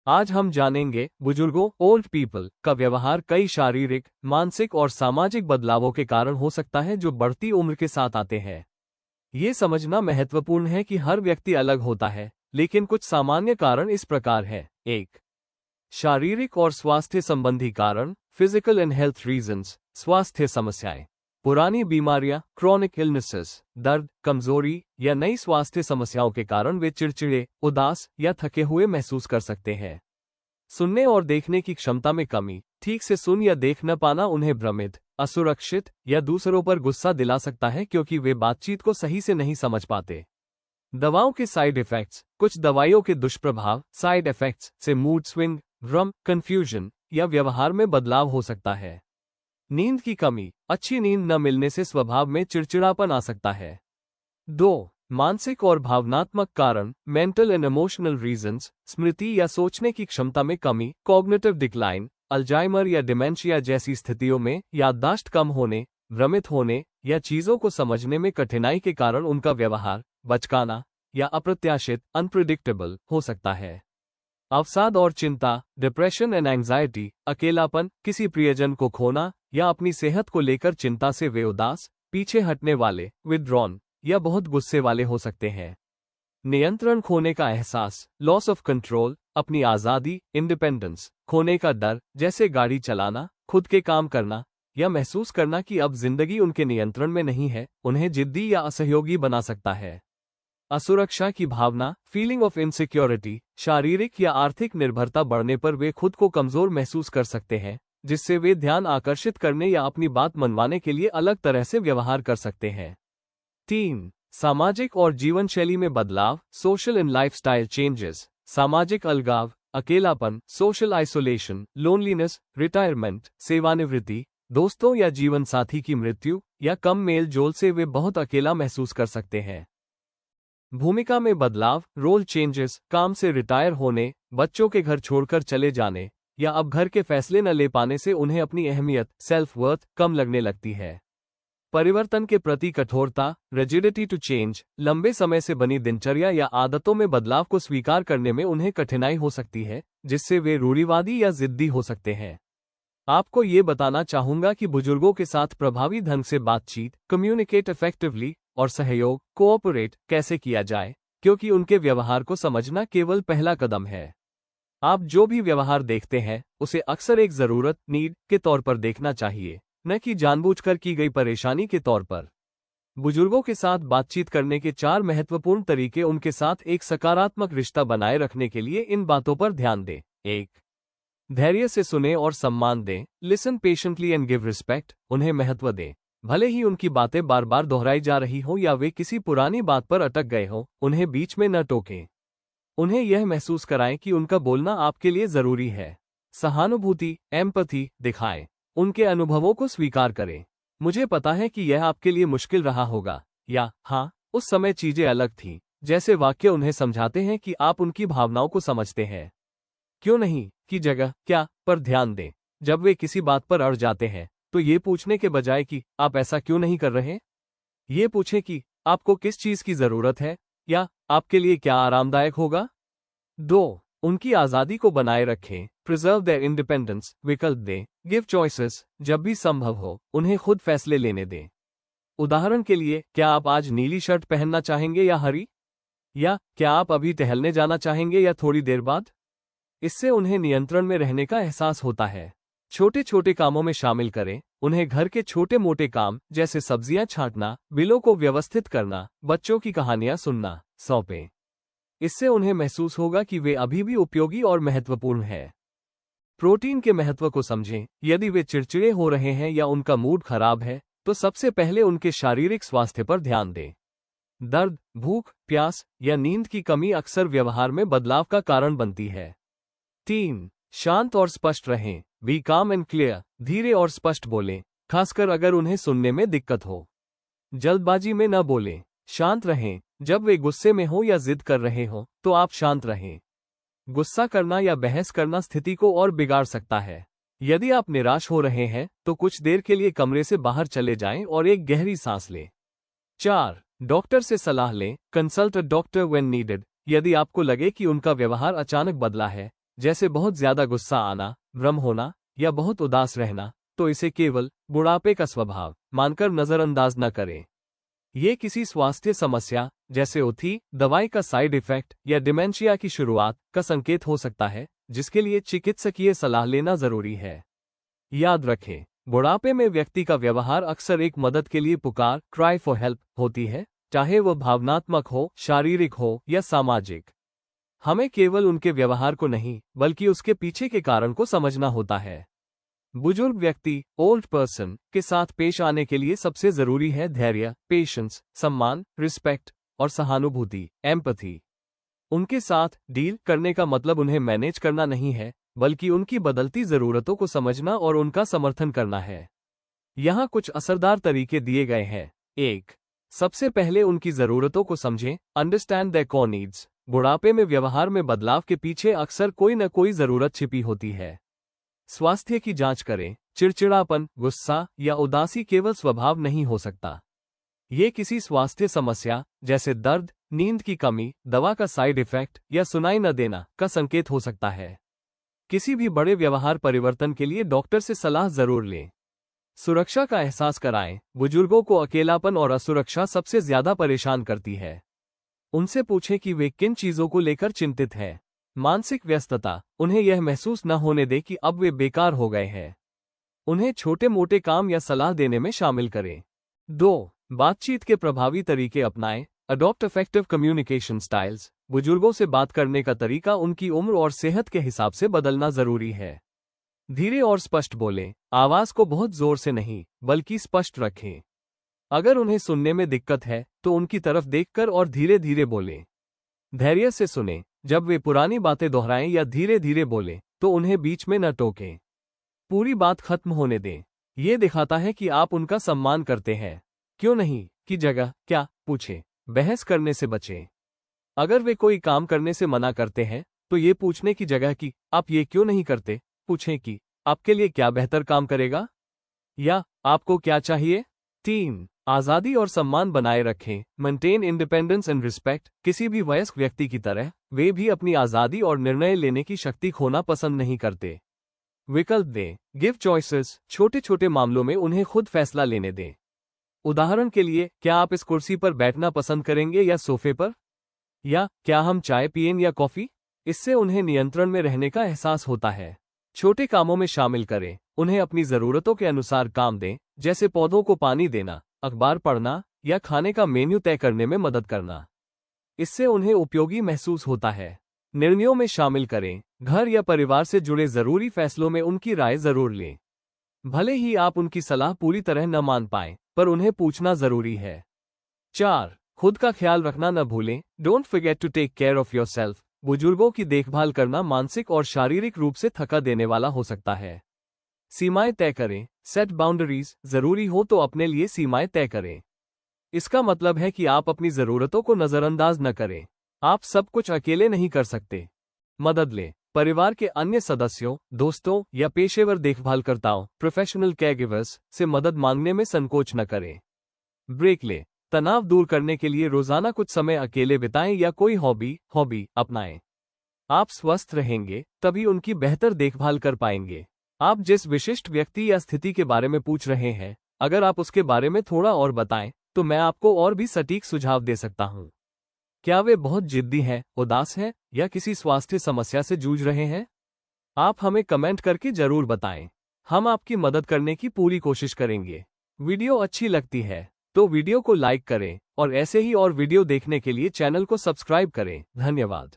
आज हम जानेंगे बुजुर्गों ओल्ड पीपल का व्यवहार कई शारीरिक, मानसिक और सामाजिक बदलावों के कारण हो सकता है जो बढ़ती उम्र के साथ आते हैं। ये समझना महत्वपूर्ण है कि हर व्यक्ति अलग होता है, लेकिन कुछ सामान्य कारण इस प्रकार है। 1. शारीरिक और स्वास्थ्य संबंधी कारण, फिजिकल एंड हेल्थ रीजंस, स्वास्थ्य समस्याएं, पुरानी बीमारियां, क्रॉनिक इलनेसेस, दर्द, कमजोरी या नई स्वास्थ्य समस्याओं के कारण वे चिड़चिड़े, उदास या थके हुए महसूस कर सकते हैं। सुनने और देखने की क्षमता में कमी, ठीक से सुन या देख न पाना उन्हें भ्रमित, असुरक्षित या दूसरों पर गुस्सा दिला सकता है क्योंकि वे बातचीत को सही से नहीं समझ पाते। दवाओं के साइड इफेक्ट्स, कुछ दवाइयों के दुष्प्रभाव, साइड इफेक्ट्स से मूड स्विंग, भ्रम, कंफ्यूजन या व्यवहार में बदलाव हो सकता है। नींद की कमी, अच्छी नींद न मिलने से स्वभाव में चिड़चिड़ापन आ सकता है। 2. मानसिक और भावनात्मक कारण, मेंटल एंड इमोशनल रीजंस, स्मृति या सोचने की क्षमता में कमी, कॉग्निटिव डिक्लाइन, अल्जाइमर या डिमेंशिया जैसी स्थितियों में याददाश्त कम होने, भ्रमित होने या चीजों को समझने में कठिनाई के कारण उनका व्यवहार बचकाना या अप्रत्याशित, अनप्रिडिक्टेबल हो सकता है। अवसाद और चिंता, डिप्रेशन एंड एंजाइटी, अकेलापन, किसी प्रियजन को खोना या अपनी सेहत को लेकर चिंता से वे उदास, पीछे हटने वाले, विथड्रॉन या बहुत गुस्से वाले हो सकते हैं। नियंत्रण खोने का एहसास, लॉस ऑफ कंट्रोल, अपनी आज़ादी, इंडिपेंडेंस खोने का डर, जैसे गाड़ी चलाना, खुद के काम करना या महसूस करना कि अब जिंदगी उनके नियंत्रण में नहीं है, उन्हें जिद्दी या असहयोगी बना सकता है। असुरक्षा की भावना, फीलिंग ऑफ इनसिक्योरिटी, शारीरिक या आर्थिक निर्भरता बढ़ने पर वे खुद को कमजोर महसूस कर सकते हैं, जिससे वे ध्यान आकर्षित करने या अपनी बात मनवाने के लिए अलग तरह से व्यवहार कर सकते हैं। 3. सामाजिक और जीवन शैली में बदलाव, सोशल एंड लाइफस्टाइल चेंजेस, सामाजिक अलगाव, अकेलापन, सोशल आइसोलेशन, लोनलीनेस, रिटायरमेंट, सेवानिवृत्ति, दोस्तों या जीवन साथी की मृत्यु या कम मेल जोल से वे बहुत अकेला महसूस कर सकते हैं। भूमिका में बदलाव, रोल चेंजेस, काम से रिटायर होने, बच्चों के घर छोड़कर चले जाने या अब घर के फैसले न ले पाने से उन्हें अपनी अहमियत, सेल्फ वर्थ कम लगने लगती है। परिवर्तन के प्रति कठोरता, रिजिडिटी टू चेंज, लंबे समय से बनी दिनचर्या या आदतों में बदलाव को स्वीकार करने में उन्हें कठिनाई हो सकती है, जिससे वे रूढ़िवादी या जिद्दी हो सकते हैं। आपको ये बताना चाहूंगा कि बुजुर्गों के साथ प्रभावी ढंग से बातचीत, कम्युनिकेट इफेक्टिवली और सहयोग, कोऑपरेट कैसे किया जाए, क्योंकि उनके व्यवहार को समझना केवल पहला कदम है। आप जो भी व्यवहार देखते हैं, उसे अक्सर एक जरूरत, नीड के तौर पर देखना चाहिए, न कि जानबूझकर की गई परेशानी के तौर पर। बुजुर्गों के साथ बातचीत करने के 4 महत्वपूर्ण तरीके, उनके साथ एक सकारात्मक रिश्ता बनाए रखने के लिए इन बातों पर ध्यान दें। 1. धैर्य से सुने और सम्मान दें, listen patiently and give respect, उन्हें महत्व दें। भले ही उनकी बातें बार बार दोहराई जा रही हो या वे किसी पुरानी बात पर अटक गए हो, उन्हें बीच में न टोकें। उन्हें यह महसूस कराएं कि उनका बोलना आपके लिए जरूरी है। सहानुभूति, एम्पैथी दिखाएं, उनके अनुभवों को स्वीकार करें। मुझे पता है कि यह आपके लिए मुश्किल रहा होगा, या हाँ, उस समय चीजें अलग थीं, जैसे वाक्य उन्हें समझाते हैं कि आप उनकी भावनाओं को समझते हैं। क्यों नहीं की जगह क्या पर ध्यान दें। जब वे किसी बात पर अड़ जाते हैं, तो ये पूछने के बजाय कि आप ऐसा क्यों नहीं कर रहे, ये पूछें कि आपको किस चीज की जरूरत है या आपके लिए क्या आरामदायक होगा। 2. उनकी आज़ादी को बनाए रखें, प्रिजर्व देयर इंडिपेंडेंस, विकल्प दें, गिव चॉइसेस, जब भी संभव हो उन्हें खुद फैसले लेने दें। उदाहरण के लिए, क्या आप आज नीली शर्ट पहनना चाहेंगे या हरी, या क्या आप अभी टहलने जाना चाहेंगे या थोड़ी देर बाद। इससे उन्हें नियंत्रण में रहने का एहसास होता है। छोटे छोटे कामों में शामिल करें, उन्हें घर के छोटे मोटे काम जैसे सब्जियां छांटना, बिलों को व्यवस्थित करना, बच्चों की कहानियां सुनना सौंपें। इससे उन्हें महसूस होगा कि वे अभी भी उपयोगी और महत्वपूर्ण हैं। प्रोटीन के महत्व को समझें, यदि वे चिड़चिड़े हो रहे हैं या उनका मूड खराब है, तो सबसे पहले उनके शारीरिक स्वास्थ्य पर ध्यान दें। दर्द, भूख, प्यास या नींद की कमी अक्सर व्यवहार में बदलाव का कारण बनती है। 3. शांत और स्पष्ट रहें, बी काम एंड क्लियर, धीरे और स्पष्ट बोलें, खासकर अगर उन्हें सुनने में दिक्कत हो। जल्दबाजी में न बोलें, शांत रहें। जब वे गुस्से में हो या जिद कर रहे हो, तो आप शांत रहें। गुस्सा करना या बहस करना स्थिति को और बिगाड़ सकता है। यदि आप निराश हो रहे हैं, तो कुछ देर के लिए कमरे से बाहर चले जाएं और एक गहरी सांस लें। 4. डॉक्टर से सलाह लें, consult a doctor when needed, यदि आपको लगे कि उनका व्यवहार अचानक बदला है जैसे बहुत ज्यादा गुस्सा आना, भ्रम होना या बहुत उदास रहना, तो इसे केवल बुढ़ापे का स्वभाव मानकर नजरअंदाज न करें। ये किसी स्वास्थ्य समस्या जैसे ओथी, दवाई का साइड इफेक्ट या डिमेंशिया की शुरुआत का संकेत हो सकता है, जिसके लिए चिकित्सकीय सलाह लेना जरूरी है। याद रखें, बुढ़ापे में व्यक्ति का व्यवहार अक्सर एक मदद के लिए पुकार, क्राई फॉर हेल्प होती है, चाहे वह भावनात्मक हो, शारीरिक हो या सामाजिक। हमें केवल उनके व्यवहार को नहीं, बल्कि उसके पीछे के कारण को समझना होता है। बुजुर्ग व्यक्ति, ओल्ड पर्सन, के साथ पेश आने के लिए सबसे जरूरी है धैर्य, पेशेंस, सम्मान, रिस्पेक्ट और सहानुभूति, एम्पैथी। उनके साथ डील करने का मतलब उन्हें मैनेज करना नहीं है, बल्कि उनकी बदलती जरूरतों को समझना और उनका समर्थन करना है। यहाँ कुछ असरदार तरीके दिए गए हैं। 1. सबसे पहले उनकी जरूरतों को समझें, अंडरस्टैंड देयर कोर नीड्स। बुढ़ापे में व्यवहार में बदलाव के पीछे अक्सर कोई न कोई जरूरत छिपी होती है। स्वास्थ्य की जांच करें, चिड़चिड़ापन, गुस्सा या उदासी केवल स्वभाव नहीं हो सकता। ये किसी स्वास्थ्य समस्या जैसे दर्द, नींद की कमी, दवा का साइड इफेक्ट या सुनाई न देना का संकेत हो सकता है। किसी भी बड़े व्यवहार परिवर्तन के लिए डॉक्टर से सलाह जरूर लें। सुरक्षा का एहसास कराएं। बुजुर्गों को अकेलापन और असुरक्षा सबसे ज्यादा परेशान करती है। उनसे पूछें कि वे किन चीजों को लेकर चिंतित हैं। मानसिक व्यस्तता, उन्हें यह महसूस न होने दे कि अब वे बेकार हो गए हैं। उन्हें छोटे मोटे काम या सलाह देने में शामिल करें। 2. बातचीत के प्रभावी तरीके अपनाएं। Adopt effective communication styles. बुजुर्गों से बात करने का तरीका उनकी उम्र और सेहत के हिसाब से बदलना जरूरी है। धीरे और स्पष्ट बोलें, आवाज को बहुत जोर से नहीं, बल्कि स्पष्ट रखें। अगर उन्हें सुनने में दिक्कत है, तो उनकी तरफ देखकर और धीरे धीरे बोलें। धैर्य से सुनें, जब वे पुरानी बातें दोहराएं या धीरे धीरे बोलें, तो उन्हें बीच में न टोकें। पूरी बात खत्म होने दें। ये दिखाता है कि आप उनका सम्मान करते हैं। क्यों नहीं की जगह क्या पूछें। बहस करने से बचें। अगर वे कोई काम करने से मना करते हैं, तो ये पूछने की जगह कि आप ये क्यों नहीं करते, पूछें कि आपके लिए क्या बेहतर काम करेगा या आपको क्या चाहिए। 3. आजादी और सम्मान बनाए रखें। Maintain independence and respect. किसी भी वयस्क व्यक्ति की तरह वे भी अपनी आजादी और निर्णय लेने की शक्ति खोना पसंद नहीं करते। विकल्प दें, गिव चॉइसेस। छोटे छोटे मामलों में उन्हें खुद फैसला लेने दें। उदाहरण के लिए, क्या आप इस कुर्सी पर बैठना पसंद करेंगे या सोफे पर? या क्या हम चाय पिएं या कॉफी? इससे उन्हें नियंत्रण में रहने का एहसास होता है। छोटे कामों में शामिल करें। उन्हें अपनी जरूरतों के अनुसार काम दें, जैसे पौधों को पानी देना, अखबार पढ़ना या खाने का मेन्यू तय करने में मदद करना। इससे उन्हें उपयोगी महसूस होता है। निर्णयों में शामिल करें। घर या परिवार से जुड़े जरूरी फैसलों में उनकी राय जरूर लें। भले ही आप उनकी सलाह पूरी तरह न मान पाएं, पर उन्हें पूछना जरूरी है। 4. खुद का ख्याल रखना न भूलें। Don't forget to take care of yourself. बुजुर्गों की देखभाल करना मानसिक और शारीरिक रूप से थका देने वाला हो सकता है। सीमाएं तय करें। Set boundaries. जरूरी हो तो अपने लिए सीमाएं तय करें। इसका मतलब है कि आप अपनी जरूरतों को नजरअंदाज न करें। आप सब कुछ अकेले नहीं कर सकते। मदद लें। परिवार के अन्य सदस्यों, दोस्तों या पेशेवर देखभालकर्ताओं, प्रोफेशनल केयरगिवर्स से मदद मांगने में संकोच न करें। ब्रेक लें। तनाव दूर करने के लिए रोजाना कुछ समय अकेले बिताएं या कोई हॉबी अपनाएं। आप स्वस्थ रहेंगे, तभी उनकी बेहतर देखभाल कर पाएंगे। आप जिस विशिष्ट व्यक्ति या स्थिति के बारे में पूछ रहे हैं, अगर आप उसके बारे में थोड़ा और बताएं, तो मैं आपको और भी सटीक सुझाव दे सकता हूं। क्या वे बहुत जिद्दी हैं, उदास हैं या किसी स्वास्थ्य समस्या से जूझ रहे हैं? आप हमें कमेंट करके जरूर बताएं। हम आपकी मदद करने की पूरी कोशिश करेंगे। वीडियो अच्छी लगती है तो वीडियो को लाइक करें और ऐसे ही और वीडियो देखने के लिए चैनल को सब्सक्राइब करें। धन्यवाद।